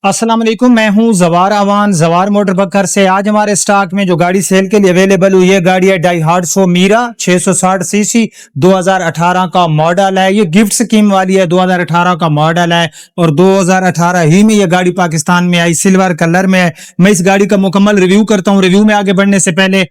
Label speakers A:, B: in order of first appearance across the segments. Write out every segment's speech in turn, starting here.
A: अस्सलाम वालेकुम, मैं हूं जवार अवान जवार मोटर बकर से। आज हमारे स्टॉक में जो गाड़ी सेल के लिए अवेलेबल हुई है गाड़ी है डाईहार्ड मीरा 660 सीसी 2018 का मॉडल है। ये गिफ्ट स्कीम वाली है, 2018 का मॉडल है और 2018 ही में ये गाड़ी पाकिस्तान में आई, सिल्वर कलर में है। मैं इस गाड़ी का मुकम्मल रिव्यू करता हूं। रिव्यू में आगे बढ़ने से पहले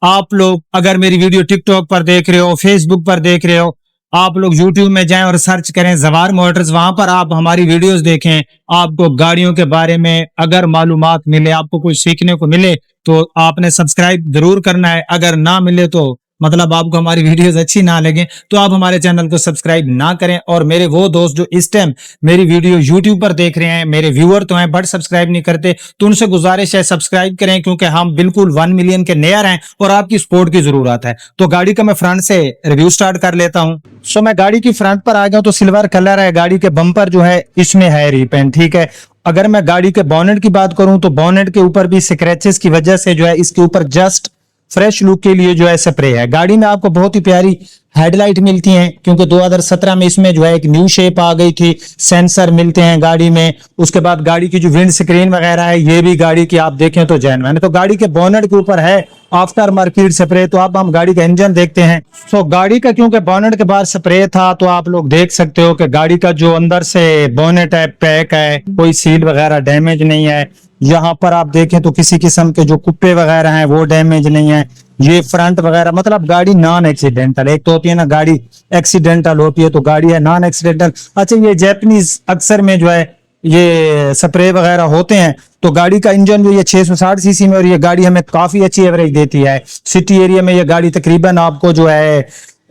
A: आप लोग अगर मेरी वीडियो टिकटॉक पर देख रहे हो, फेसबुक पर देख रहे हो, आप लोग YouTube में जाएं और सर्च करें जवार मोटर्स, वहां पर आप हमारी वीडियोस देखें। आपको गाड़ियों के बारे में अगर मालूमात मिले, आपको कुछ सीखने को मिले तो आपने सब्सक्राइब जरूर करना है। अगर ना मिले तो मतलब आपको हमारी वीडियोस अच्छी ना लगे तो आप हमारे चैनल को सब्सक्राइब ना करें। और मेरे वो दोस्त जो इस टाइम मेरी वीडियो YouTube पर देख रहे हैं, मेरे व्यूअर तो हैं बट सब्सक्राइब नहीं करते, तो उनसे गुजारिश है सब्सक्राइब करें, क्योंकि हम बिल्कुल 1 मिलियन के नियर हैं और आपकी सपोर्ट की जरूरत है। तो गाड़ी का मैं फ्रंट से रिव्यू स्टार्ट कर लेता हूँ। सो मैं गाड़ी की फ्रंट पर आ गया, तो सिल्वर कलर है। गाड़ी के बम्पर जो है इसमें है रीपेंट, ठीक है। अगर मैं गाड़ी के बोनेट की बात करूं तो बोनेट के ऊपर भी स्क्रैचेस की वजह से जो है इसके ऊपर जस्ट फ्रेश लुक के लिए जो है स्प्रे है। गाड़ी में आपको बहुत ही प्यारी हेडलाइट मिलती हैं, क्योंकि 2017 में इसमें जो है एक न्यू शेप आ गई थी। सेंसर मिलते हैं गाड़ी में। उसके बाद गाड़ी की जो विंड स्क्रीन वगैरह है ये भी गाड़ी की आप देखें तो जेन्युइन है। तो गाड़ी के बोनेट के ऊपर है आफ्टर मार्केट स्प्रे। तो अब हम गाड़ी का इंजन देखते हैं। तो गाड़ी का क्योंकि बोनेट के बाहर स्प्रे था तो आप लोग देख सकते हो कि गाड़ी का जो अंदर से बोनेट है पैक है, कोई सील वगैरह डैमेज नहीं है। यहाँ पर आप देखें तो किसी किस्म के जो कुप्पे वगैरह हैं वो डैमेज नहीं है। ये फ्रंट वगैरह मतलब गाड़ी नॉन एक्सीडेंटल। एक तो होती है ना गाड़ी एक्सीडेंटल होती है, तो गाड़ी है नॉन एक्सीडेंटल। अच्छा, ये जैपनीज अक्सर में जो है ये स्प्रे वगैरह होते हैं। तो गाड़ी का इंजन जो ये 660 सीसी में और ये गाड़ी हमें काफी अच्छी एवरेज देती है। सिटी एरिया में ये गाड़ी तकरीबन आपको जो है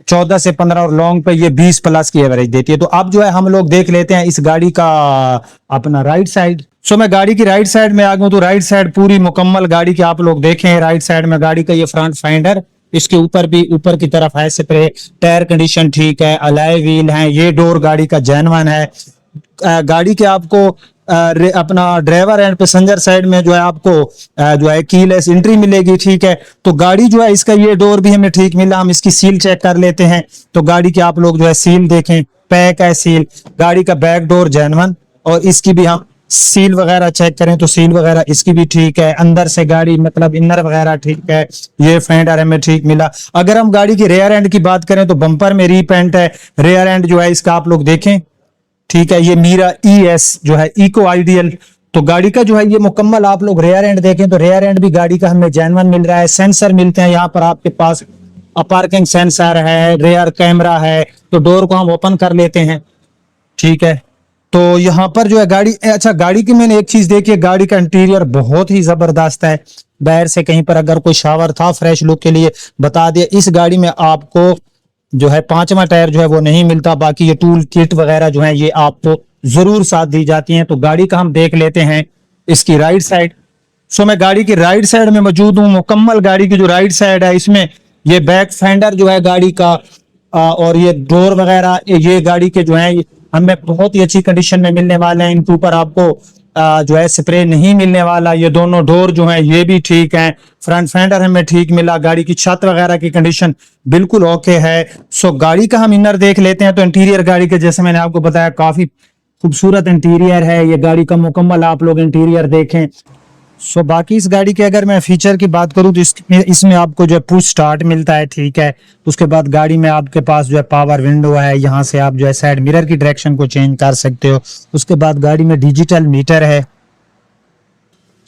A: 14 से 15 और लॉन्ग पे ये 20 प्लस की एवरेज देती है। तो अब जो है हम लोग देख लेते हैं इस गाड़ी का अपना राइट साइड। सो मैं गाड़ी की राइट साइड में आ गया, तो राइट साइड पूरी मुकम्मल गाड़ी की आप लोग देखें। राइट साइड में गाड़ी का ये फ्रंट फाइंडर, इसके ऊपर भी ऊपर की तरफ है स्प्रे। टायर कंडीशन ठीक है, अलॉय व्हील है। ये डोर गाड़ी का जेन्युइन है। गाड़ी के आपको अपना ड्राइवर एंड पैसेंजर साइड में जो है आपको जो है कीलेस एंट्री मिलेगी, ठीक है। तो गाड़ी जो है इसका ये डोर भी हमें ठीक मिला। हम इसकी सील चेक कर लेते हैं। तो गाड़ी की आप लोग जो है सील देखें, पैक है सील। गाड़ी का बैक डोर जेन्युइन और इसकी भी हम सील वगैरह चेक करें तो सील वगैरह इसकी भी ठीक है। अंदर से गाड़ी मतलब इनर वगैरह ठीक है। ये फेंडर हमें ठीक मिला। अगर हम गाड़ी की रेयर एंड की बात करें तो बम्पर में रीपेंट है। रेयर एंड जो है इसका आप लोग देखें, ठीक है। ये मीरा ES जो है इको आइडियल। तो गाड़ी का जो है ये मुकम्मल आप लोग रेयर एंड देखें तो रेयर एंड भी गाड़ी का हमें जेन्युइन मिल रहा है। सेंसर मिलते हैं यहाँ पर आपके पास, पार्किंग सेंसर है, रेयर कैमरा है। तो डोर को हम ओपन कर लेते हैं, ठीक है। तो यहाँ पर जो है गाड़ी, अच्छा गाड़ी की मैंने एक चीज देखी है, गाड़ी का इंटीरियर बहुत ही जबरदस्त है। बाहर से कहीं पर अगर कोई शावर था फ्रेश लुक के लिए बता दिया। इस गाड़ी में आपको जो है 5वां टायर जो है वो नहीं मिलता। बाकी ये टूल किट वगैरह जो है ये आपको जरूर साथ दी जाती हैं। तो गाड़ी का हम देख लेते हैं इसकी राइट साइड। सो मैं गाड़ी की राइट साइड में मौजूद हूँ। मुकम्मल गाड़ी की जो राइट साइड है इसमें ये बैक फेंडर जो है गाड़ी का और ये डोर वगैरह ये गाड़ी के जो है हमें बहुत ही अच्छी कंडीशन में मिलने वाले हैं। इनके ऊपर आपको जो है स्प्रे नहीं मिलने वाला। ये दोनों डोर जो है ये भी ठीक है। फ्रंट फेंडर हमें ठीक मिला। गाड़ी की छत वगैरह की कंडीशन बिल्कुल ओके है। सो गाड़ी का हम इनर देख लेते हैं। तो इंटीरियर गाड़ी के जैसे मैंने आपको बताया काफी खूबसूरत इंटीरियर है। ये गाड़ी का मुकम्मल आप लोग इंटीरियर देखें। सो बाकी इस गाड़ी के अगर मैं फीचर की बात करूं तो इसमें आपको जो है पुश स्टार्ट मिलता है, ठीक है। उसके बाद गाड़ी में आपके पास जो है पावर विंडो है। यहाँ से आप जो है साइड मिरर की डायरेक्शन को चेंज कर सकते हो। उसके बाद गाड़ी में डिजिटल मीटर है।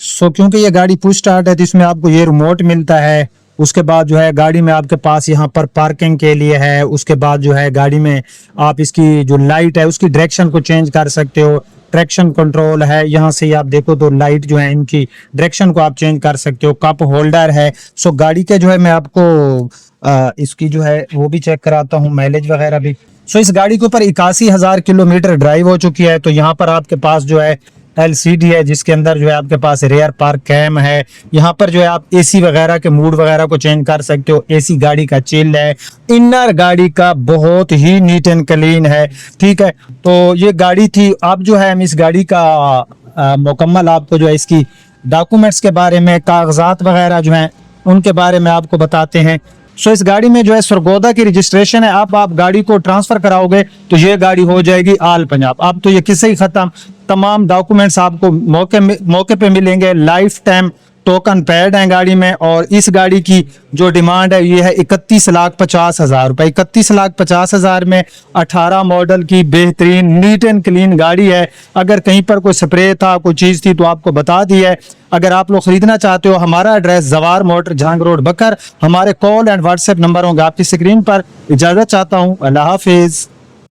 A: सो क्योंकि ये गाड़ी पुश स्टार्ट है तो इसमें आपको ये रिमोट मिलता है। उसके बाद जो है गाड़ी में आपके पास यहाँ पर पार्किंग के लिए है। उसके बाद जो है गाड़ी में आप इसकी जो लाइट है उसकी डायरेक्शन को चेंज कर सकते हो। ट्रैक्शन कंट्रोल है। यहाँ से आप देखो तो लाइट जो है इनकी डायरेक्शन को आप चेंज कर सकते हो। कप होल्डर है। सो गाड़ी के जो है मैं आपको इसकी जो है वो भी चेक कराता हूँ, माइलेज वगैरह भी। सो इस गाड़ी के ऊपर 81,000 किलोमीटर ड्राइव हो चुकी है। तो यहाँ पर आपके पास जो है LCD है जिसके अंदर जो है आपके पास रेयर पार्क कैम है। यहाँ पर जो है आप AC वगैरह के मूड वगैरह को चेंज कर सकते हो। AC गाड़ी का चिल है। इनर गाड़ी का बहुत ही नीट एंड क्लीन है, ठीक है। तो ये गाड़ी थी। अब जो है हम इस गाड़ी का मुकम्मल आपको जो है इसकी डॉक्यूमेंट्स के बारे में, कागजात वगैरह जो है उनके बारे में आपको बताते हैं। सो इस गाड़ी में जो है सरगोदा की रजिस्ट्रेशन है। आप गाड़ी को ट्रांसफर कराओगे तो ये गाड़ी हो जाएगी आल पंजाब। अब तो ये किसे ही खत्म, तमाम डॉक्यूमेंट्स आपको मौके पे मिलेंगे। लाइफ टाइम टोकन पैड है गाड़ी में। और इस गाड़ी की जो डिमांड है ये है 31,50,000 रुपए। 31,50,000 में 18 मॉडल की बेहतरीन नीट एंड क्लीन गाड़ी है। अगर कहीं पर कोई स्प्रे था, कोई चीज़ थी तो आपको बता दी है। अगर आप लोग खरीदना चाहते हो, हमारा एड्रेस जवार मोटर जहांग रोड बकर। हमारे कॉल एंड व्हाट्सएप नंबर होंगे आपकी स्क्रीन पर। इजाज़त चाहता हूँ, अल्लाह हाफिज़।